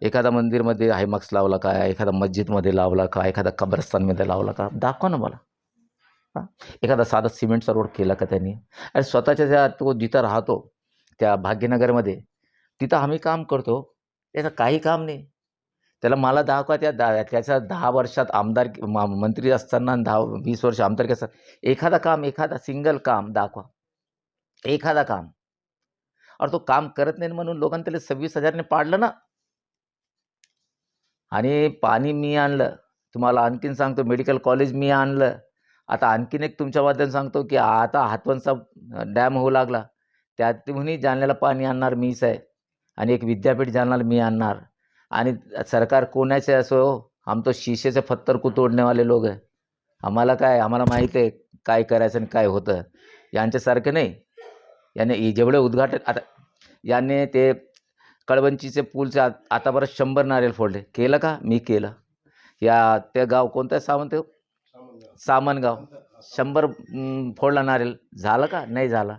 एखादा मंदिरमध्ये हायमाक्स लावला का, एखादा मस्जिदमध्ये लावला का, एखादा कब्रस्तानमध्ये लावला का, दाखवा ना मला. हां, एखादा साधा सिमेंटचा रोड केला का त्यांनी? अरे स्वतःच्या ज्या तो जिथं राहतो, त्या भाग्यनगरमध्ये, तिथं आम्ही काम करतो. त्याचं काही काम नाही. त्याला मला दाखवा त्याच्या 10 वर्षात आमदार मंत्री असताना आणि 10-20 वर्ष आमदारकी असताना एखादा काम, एखादा सिंगल काम दाखवा. एखादा काम. अरे तो काम करत नाही म्हणून लोकांनी त्याला 26,000 ने पाडलं ना. आणि पाणी मी आणलं. तुम्हाला आणखीन सांगतो मेडिकल कॉलेज मी आणलं. आता आणखीन एक तुमच्याबद्दल सांगतो, की आता हातवणचा डॅम होऊ लागला. त्यातूनही जालन्याला पाणी आणणार मीच आहे आणि एक विद्यापीठ जालन्याला मी आणणार आणि सरकार कोणाचे असो, हम तो शीशे से पत्थर को तोडने वाले लोग हैं. आम्हाला काय, आम्हाला माहीत आहे काय करायचं आणि काय होतं. यांच्यासारखं नाही. याने जेवढे उद्घाटन आता याने ते कळवंचीचे पूलचे आतापर्यंत 100 नारळ फोडले. केलं का? मी केलं. ते गाव कोणतं सावंत सामनगाव 100 फोडला नारळ. झालं का? नाही झालं.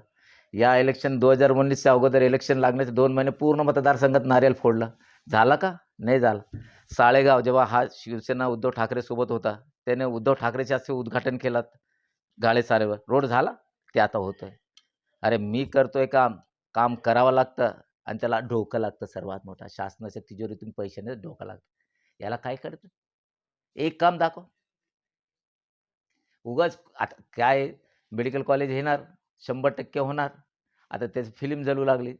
या इलेक्शन 2019च्या अगोदर इलेक्शन लागण्याचे 2 महिने पूर्ण मतदारसंघात नारळ फोडला. झालं का? नाही झालं. साळेगाव जेव्हा हा शिवसेना उद्धव ठाकरे सोबत होता, त्याने उद्धव ठाकरेचे असे उद्घाटन केलं गाळेसारेवर. रोड झाला? ते आता होतोय. अरे मी करतोय काम, काम करावं लागतं आणि त्याला डोकं लागतं सर्वात मोठा. शासनाच्या तिजोरीतून पैसे नाही, डोकं लागतं. याला काय कळतं? एक काम दाखव. उगाच आता काय मेडिकल कॉलेज येणार, 100% होणार. आता त्याची फिल्म जळू लागली.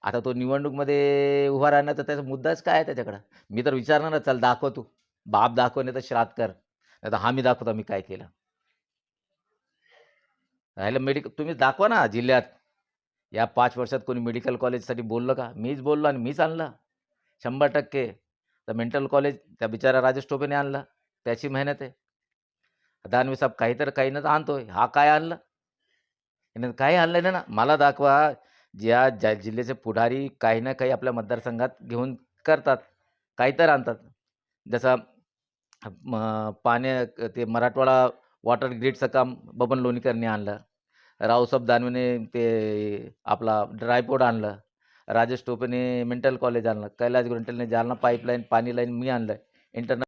आता तो निवडणूकमध्ये उभा राहण्याचा त्याचा मुद्दाच काय आहे त्याच्याकडं? मी तर विचारणार ना, "चल दाखव तू. बाप दाखव नाही तर श्राद्ध कर. नाहीतर हा मी दाखवतो मी काय केलं." राहिलं मेडिकल तुम्ही दाखवा ना जिल्ह्यात. या 5 वर्षात कोणी मेडिकल कॉलेजसाठी बोललं का? मीच बोललो आणि मीच आणलं. 100% तर मेंटल कॉलेज त्या बिचाऱ्या राजेश टोपेने आणलं. त्याची मेहनत आहे. दानवे साहेब काही ना तर आणतोय. हा काय आणलं? यानं काही आणलं नाही ना. मला दाखवा ज्या जिल्ह्याचे पुढारी काही ना काही आपल्या मतदारसंघात घेऊन करतात. काही तर आणतात. जसं ते मराठवाडा वॉटर ग्रिडचं काम बबन लोणीकरने आणलं. रावसाहेब दानवेने ते आपला ड्रायपोर्ट आणलं. राजेश टोपेने मेंटल कॉलेज आणलं. कैलास गोरंट्यालने जालना पाईपलाईन, पाणी लाईन मी आणलं. इंटरनल